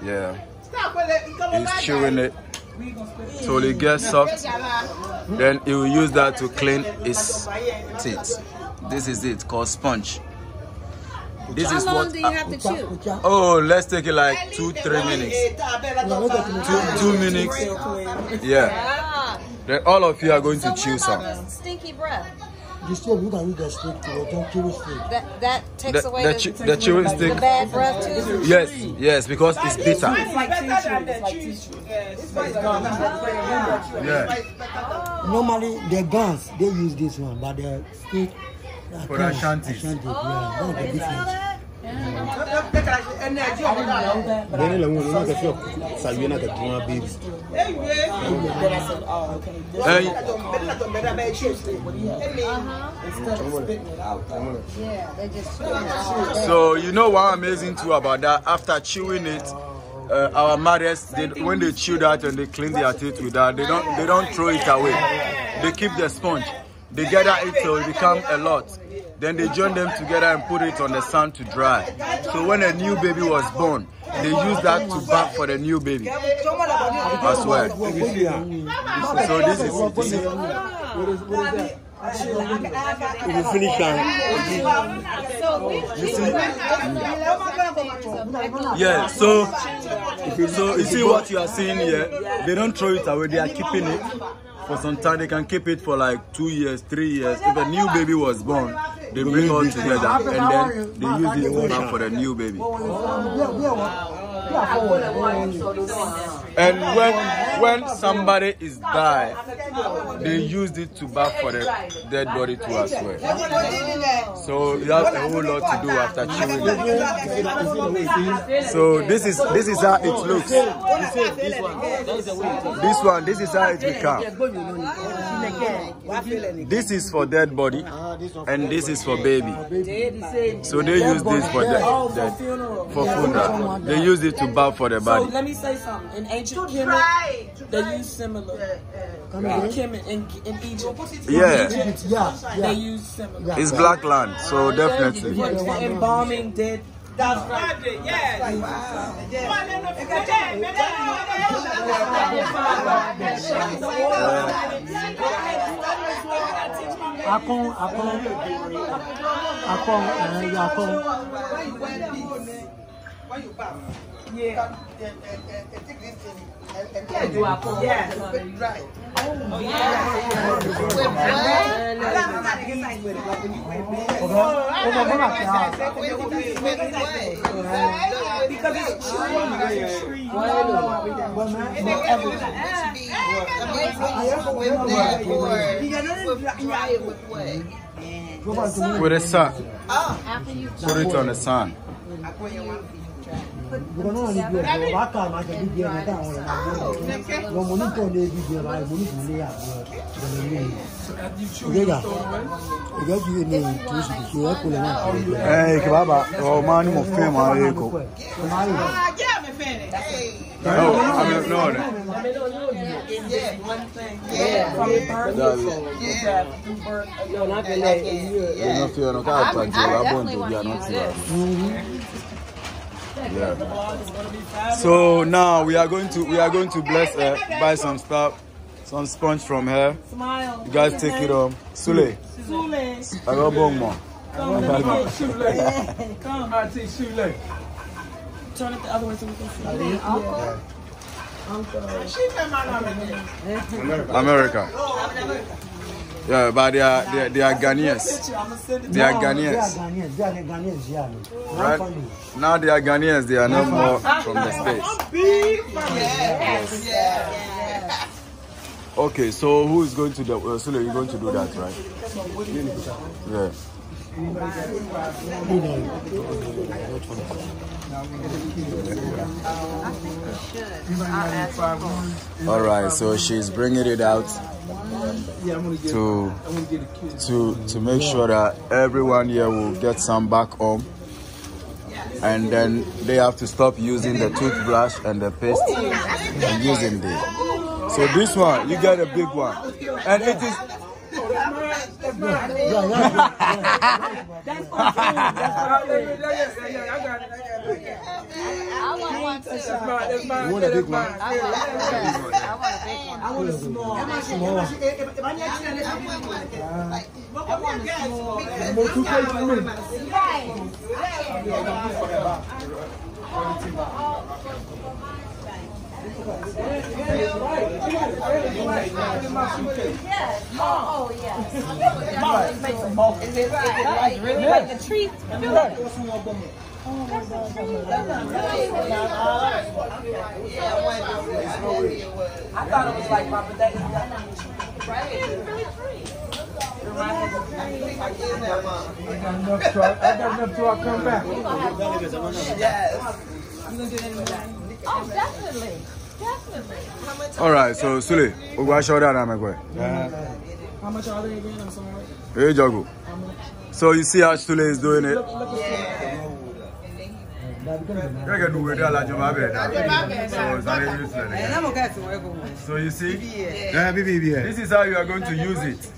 Yeah. He's chewing it. So it gets soft. Then he will use that to clean his teeth. This is it, called sponge. This is How long what. do you have to chew? Oh, let's take it like 2-3 minutes. 2 minutes. Yeah. Then all of you are going to chew some. Stinky breath. That takes away the chewing stick. the bad breath too? Yes, because it's bitter. Yeah. Normally, the guns, they use this one, but the stick for Ashanti. So you know what amazing too about that? After chewing it, our mothers, when they chew that and they clean their teeth with that, they don't throw it away. They keep the sponge. They gather it till it becomes a lot. Then they join them together and put it on the sun to dry. So when a new baby was born, they use that to bath for the new baby as well. So this is yeah, so you see what you are seeing here, they don't throw it away, they are keeping it for some time. They can keep it for like 2 years, 3 years. If a new baby was born, they bring it all together and then they use it for the new baby. And when somebody is died, they use it to bath for the dead body too as well. So you have a whole lot to do after chewing it. So this is how it looks. This is how it becomes. This is for dead body and this is for baby. So they use this for for funeral. They use it to bath for the body. So let me say something. In ancient Kemet, they use similar. Kemet in Egypt. Yeah. They use similar. It's black land, so definitely. For embalming dead. That's right. Yeah. Yeah. Take this thing and do apple. Yeah. Right. Oh yeah. Because it's tree. With the sun. Put it on the sun. Hey, Baba, oh man, mo fame Mariko. No. Yeah. So now we are going to bless her, buy some stuff, some sponge from her. You guys take it home. Sule. I got one more. Come, Auntie Sule. Turn it the other way so we can see. America. Yeah, but they are Ghanaians. They are Ghanaians. Right? Now they are Ghanaians. They are not more from the States. Yes. Okay, so who is going to do? Sule, you're going to do that, right? Yeah. All right, so she's bringing it out to make sure that everyone here will get some back home, and then they have to stop using the toothbrush and the paste and using this. So this one, you get a big one, and it is. want one too. That's mine. You want a big one? I want a big one. I want a small. Small one. Yes. Oh, yes. Is it really like the treat? I thought it was like Papa Daddy. I got enough till I come back. Yes. Oh, definitely. Definitely. All right, so Sule, we're going to show that I'm going. How much are they again? I'm sorry. Hey, Jago. So you see how Sule is doing it? So you see, this is how you are going to use it.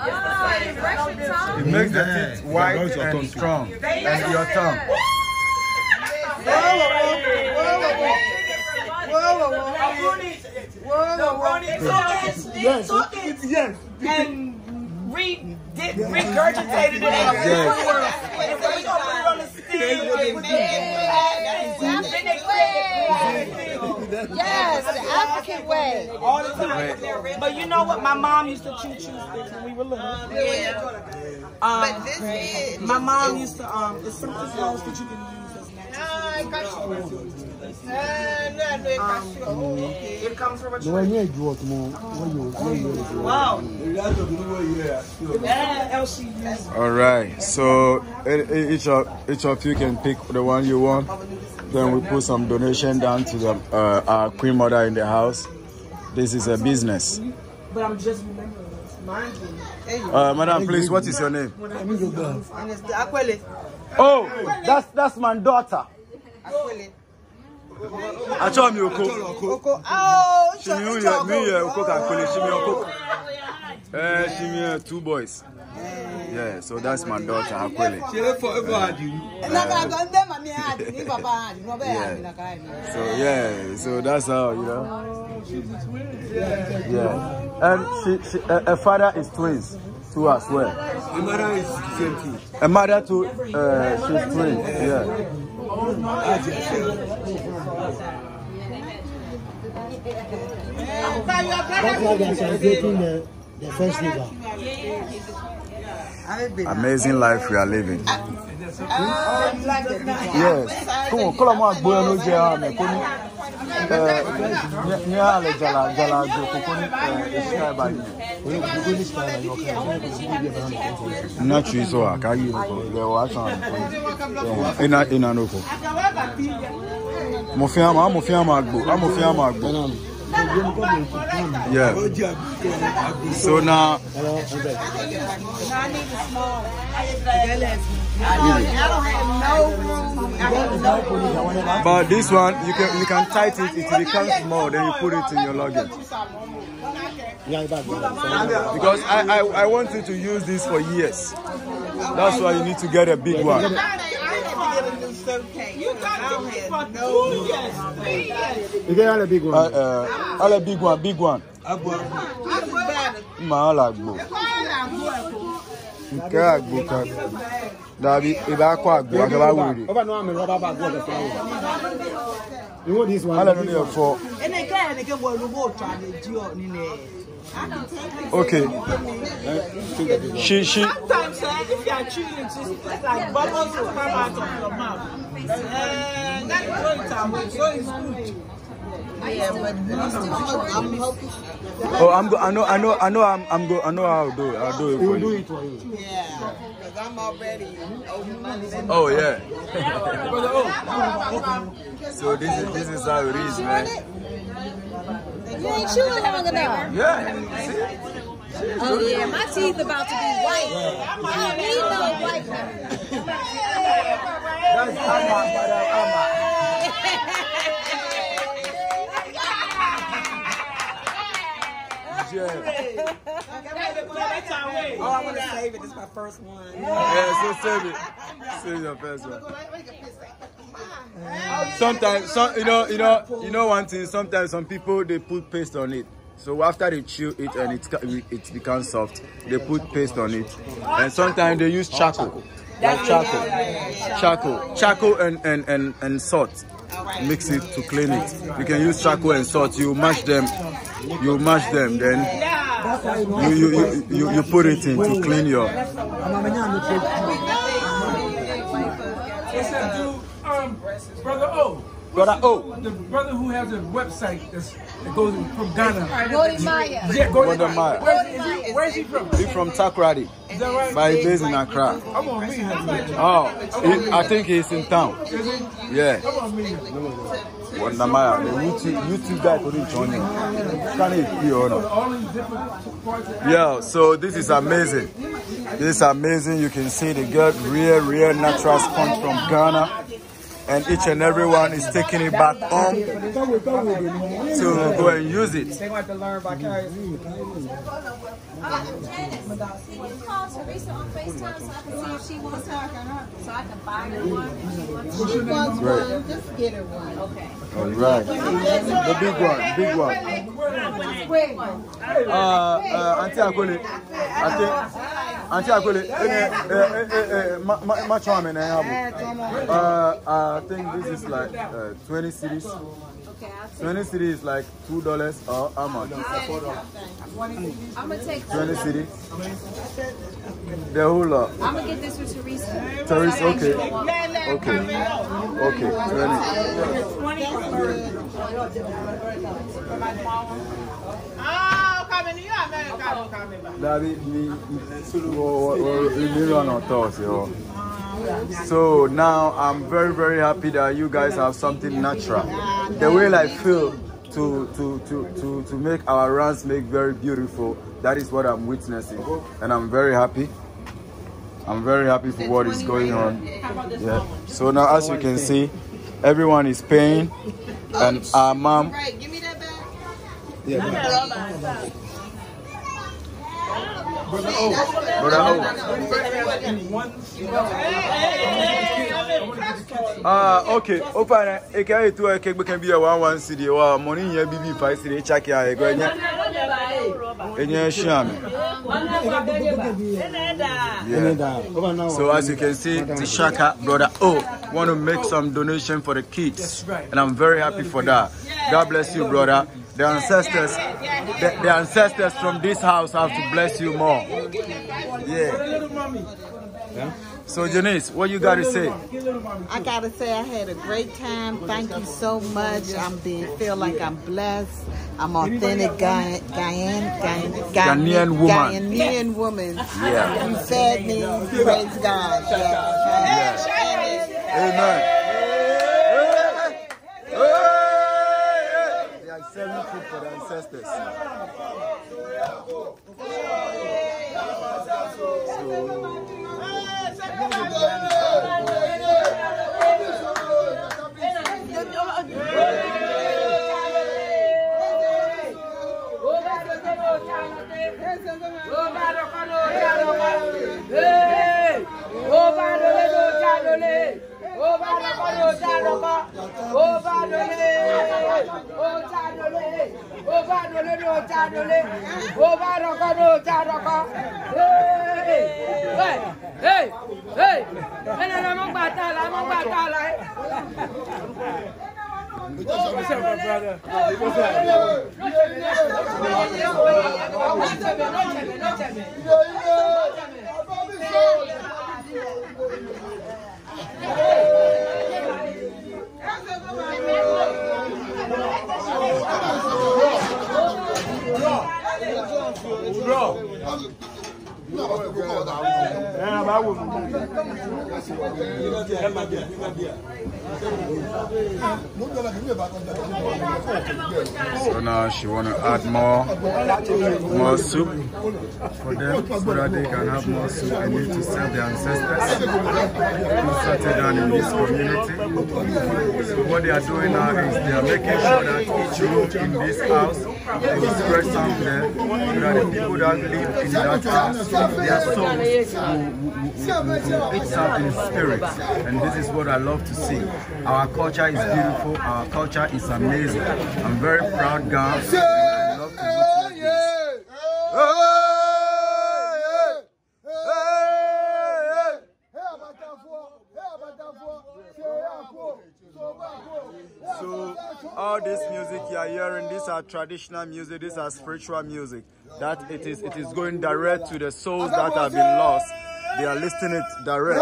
It makes the teeth white and strong, and your tongue. Yes. And regurgitated it. Yes. And so we gonna put it on the stick. Yes, the African way. All the time. But you know what? My mom used to chew sticks when we were little. But this is. My mom used to it's something else that you can use as natural. It comes from a tree. Wow. All right, so each of you can pick the one you want. Then we put some donation down to the our Queen Mother in the house. This is a business. But I'm just remembering this. Mind you. Madam, please, what is your name? Akwele. Oh, that's my daughter. Akwele. H.I.M. Oko. Oh, She me Oko Akwele. She me Oko. She me 2 boys. Yeah, so that's my daughter Akwele. Yeah, so that's how, you know. Yeah, and her father is twins too as well. The mother is same thing. A mother too, she's twins. Yeah. That's why they are celebrating the festival. Amazing life we are living. Yes. Come on, call on boy no jam. Not you so I can you in Anoko. Yeah. So now but this one you can tight it becomes small, then you put it in your luggage. Because I wanted to use this for years. That's why you need to get a big one. You get all a big one. All a big one. You want this one? Okay. She. Sometimes if you are chewing, it's like bubbles will come out of your mouth. That's great, so it's good. Yeah, but I'm hoping. Oh, I know how to do it. I'll do it for you. Do it for you. Yeah, because I'm already over money. Oh yeah. So this is how it is, man. You ain't chewing long enough. Yeah. Oh yeah, my teeth about to be white. I don't need no white now. That's Oh, I want to save it. This is my first one. yeah, so save it. Save your first one. Sometimes, you know one thing. Sometimes some people they put paste on it. So after they chew it and it becomes soft, they put paste on it. And sometimes they use charcoal, like charcoal and salt. Mix it to clean it. You can use charcoal and salt. You mash them. Then you put it in to clean your. Brother O. Brother O. The brother who has a website that goes from Ghana. Maya. Yeah, Gordon Maya. Where is he from? He's from Takoradi. Is that right? But he's based in Accra. I'm gonna meet him. Oh, I think he's in town. Is he? Yeah. I'm gonna meet him. Gordon Maya. The YouTube guy couldn't join him. Can he be on? All these different parts of Yeah, so this is amazing. This is amazing. You can see they get real natural sponge from Ghana. And each and every one is taking it back home to go and use it. They want to learn vicariously. Call Teresa on FaceTime so I can see if she wants her, so I can buy her one. She wants one, just get her one. Okay. All right. The big one. Auntie Akole. Auntie Akole. My charming. I think this is like 20 cedis. Okay, 20 cedis is like $2 or how much? I'm gonna take 20 cedis. The whole lot. I'm gonna get this for Teresa. Teresa, okay. 20. Oh, coming to you, America, coming back. So now I'm very happy that you guys have something natural. The way I feel to make our runs make very beautiful, that is what I'm witnessing, and I'm very happy. I'm very happy for what is going on. Yeah. So now, as you can see, everyone is paying, and our mom. Right, give me that back. Yeah. Brother O. Okay. Open it can to a cake can be a 1 cedi or money here BB 5 cedi check here go So as you can see, Tishaka Brother O want to make some donation for the kids, and I'm very happy for that. God bless you, brother. The ancestors from this house have to bless you more. Yeah. So Janice, what you got to say? I gotta say I had a great time. Thank you so much. Feel like I'm blessed. I'm authentic Ghanaian woman. Yeah. You fed me. Praise God. Yeah. Amen. They are serving food for the ancestors. So now she want to add more soup for them so that they can have more soup. They need to serve their ancestors who settled down in this community. So what they are doing now is they are making sure that each room in this house they will spread some there so that the people that live in that house, their souls will eat something spirit, and this is what I love to see. Our culture is beautiful, our culture is amazing. I'm very proud, guys. I love to witness this. So all this music you are hearing, these are traditional music, these are spiritual music. That it is going direct to the souls that have been lost. They are listening it direct.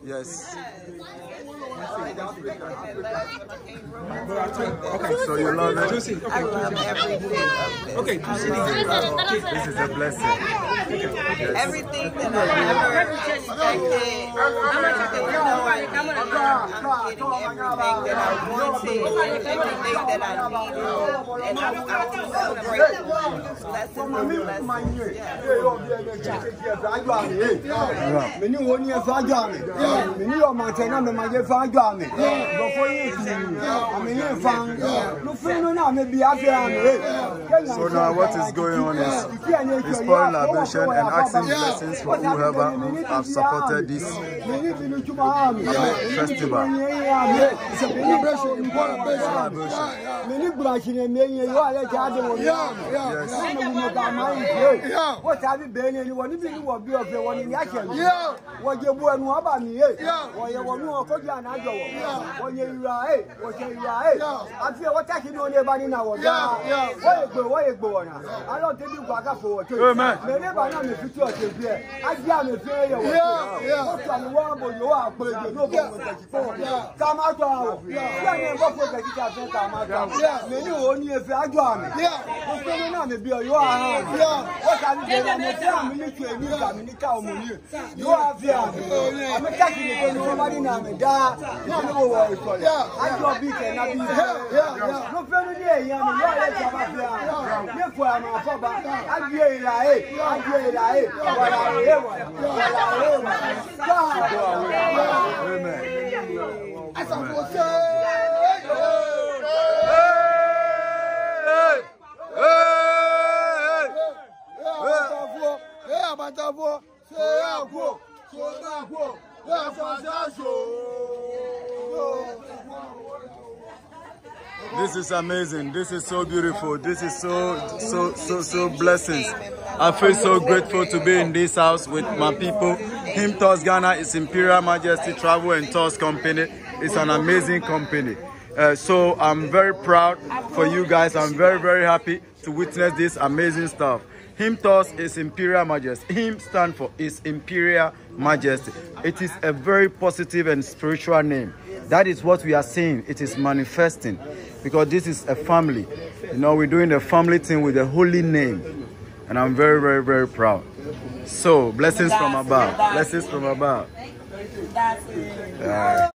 Yes. Okay, so you love it? I love everything of this. Okay, this is a blessing. Everything that I ever expected. I'm getting everything that I wanted, everything that I needed, and I'm so grateful. Blessings and So now what is going on is pouring libation and asking blessings for whoever have supported this festival. This is amazing. This is so beautiful. This is so blessings. I feel so grateful to be in this house with my people. H.I.M Tours Ghana is Imperial Majesty Travel and Tours Company. It's an amazing company. So I'm very proud for you guys. I'm very happy to witness this amazing stuff. H.I.M Tours is Imperial Majesty. H.I.M stands for His Imperial Majesty. It is a very positive and spiritual name. That is what we are seeing. It is manifesting because this is a family. You know, we're doing a family thing with a holy name. And I'm very proud. So, blessings from above. Blessings from above.